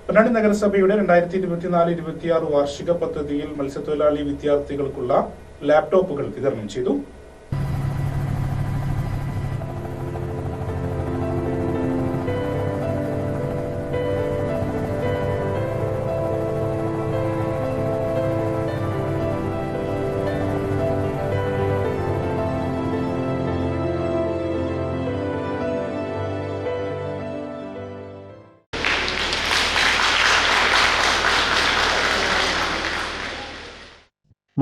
പൊന്നാനി നഗരസഭയുടെ 2024-26 വാർഷിക പദ്ധതിയിൽ മത്സ്യത്തൊഴിലാളി വിദ്യാർത്ഥികൾക്കുള്ള ലാപ്ടോപ്പുകൾ വിതരണം ചെയ്തു.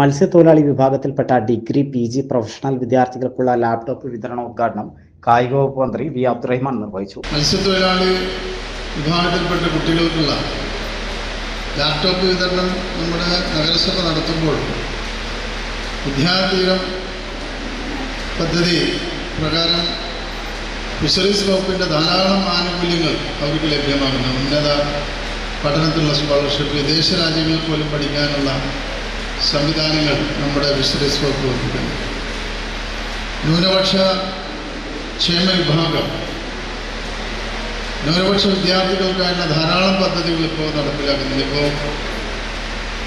മത്സ്യത്തൊഴിലാളി വിഭാഗത്തിൽപ്പെട്ട ഡിഗ്രി, PG പ്രൊഫഷണൽ വിദ്യാർത്ഥികൾക്കുള്ള ലാപ്ടോപ്പ് വിതരണോദ്ഘാടനം കായിക വകുപ്പ് മന്ത്രി വി. അബ്ദുറഹിമാൻ നിർവഹിച്ചു. മത്സ്യത്തൊഴിലാളി വിഭാഗത്തിൽപ്പെട്ട കുട്ടികൾക്കുള്ള ലാപ്ടോപ്പ് വിതരണം നമ്മുടെ നഗരസഭ നടത്തുമ്പോൾ വിദ്യാർത്ഥികൾ പദ്ധതി പ്രകാരം ഫിഷറീസ് വകുപ്പിൻ്റെ ധാരാളം ആനുകൂല്യങ്ങൾ അവർക്ക് ലഭ്യമാകുന്നു. ഉന്നത പഠനത്തിനുള്ള സ്കോളർഷിപ്പ്, വിദേശ രാജ്യങ്ങളിൽ പോലും പഠിക്കാനുള്ള സംവിധാനങ്ങൾ നമ്മുടെ ഫിഷറീസ് വകുപ്പ് വഹിക്കുന്നു. ന്യൂനപക്ഷ ക്ഷേമ വിഭാഗം, ന്യൂനപക്ഷ വിദ്യാർത്ഥികൾക്കായുള്ള ധാരാളം പദ്ധതികൾ ഇപ്പോൾ നടപ്പിലാക്കുന്നുണ്ട്. ഇപ്പോൾ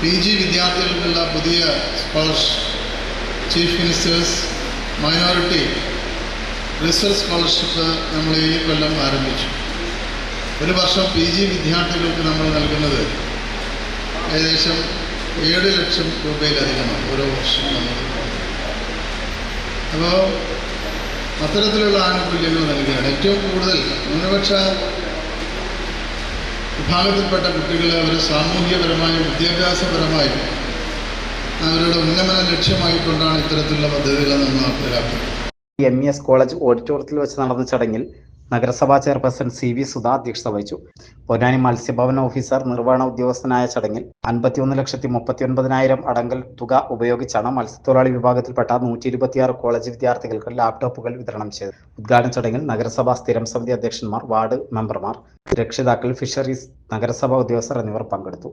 PG വിദ്യാർത്ഥികൾക്കുള്ള പുതിയ scholarship, chief ministers minority research scholarship നമ്മൾ ഈ കൊല്ലം ആരംഭിച്ചു. ഒരു വർഷം PG വിദ്യാർത്ഥികൾക്ക് നമ്മൾ നൽകുന്നത് ഏകദേശം 7 ലക്ഷം രൂപയിലധികമാണ് ഓരോ വർഷം നമ്മൾ. അപ്പോൾ അത്തരത്തിലുള്ള ആനുകൂല്യങ്ങൾ നൽകുകയാണ്. ഏറ്റവും കൂടുതൽ ന്യൂനപക്ഷ വിഭാഗത്തിൽപ്പെട്ട കുട്ടികളെ അവർ സാമൂഹികപരമായും വിദ്യാഭ്യാസപരമായും അവരുടെ ഉന്നമനം ലക്ഷ്യമായിക്കൊണ്ടാണ് ഇത്തരത്തിലുള്ള പദ്ധതികൾ നമ്മൾ നടപ്പിലാക്കുന്നത്. MES കോളേജ് ഓഡിറ്റോറിയത്തിൽ വെച്ച് നടന്ന ചടങ്ങിൽ നഗരസഭാ ചെയർപേഴ്സൺ CV സുധ അധ്യക്ഷത വഹിച്ചു. പൊന്നാനി മത്സ്യഭവൻ ഓഫീസർ നിർവഹണ ഉദ്യോഗസ്ഥനായ ചടങ്ങിൽ 51,39,000 അടങ്കൽ തുക ഉപയോഗിച്ചാണ് മത്സ്യത്തൊഴിലാളി വിഭാഗത്തിൽപ്പെട്ട 126 കോളേജ് വിദ്യാർത്ഥികൾക്ക് ലാപ്ടോപ്പുകൾ വിതരണം ചെയ്തത്. ഉദ്ഘാടന ചടങ്ങിൽ നഗരസഭാ സ്ഥിരം സമിതി അധ്യക്ഷന്മാർ, വാർഡ് മെമ്പർമാർ, രക്ഷിതാക്കൾ, ഫിഷറീസ്, നഗരസഭാ ഉദ്യോഗസ്ഥർ എന്നിവർ പങ്കെടുത്തു.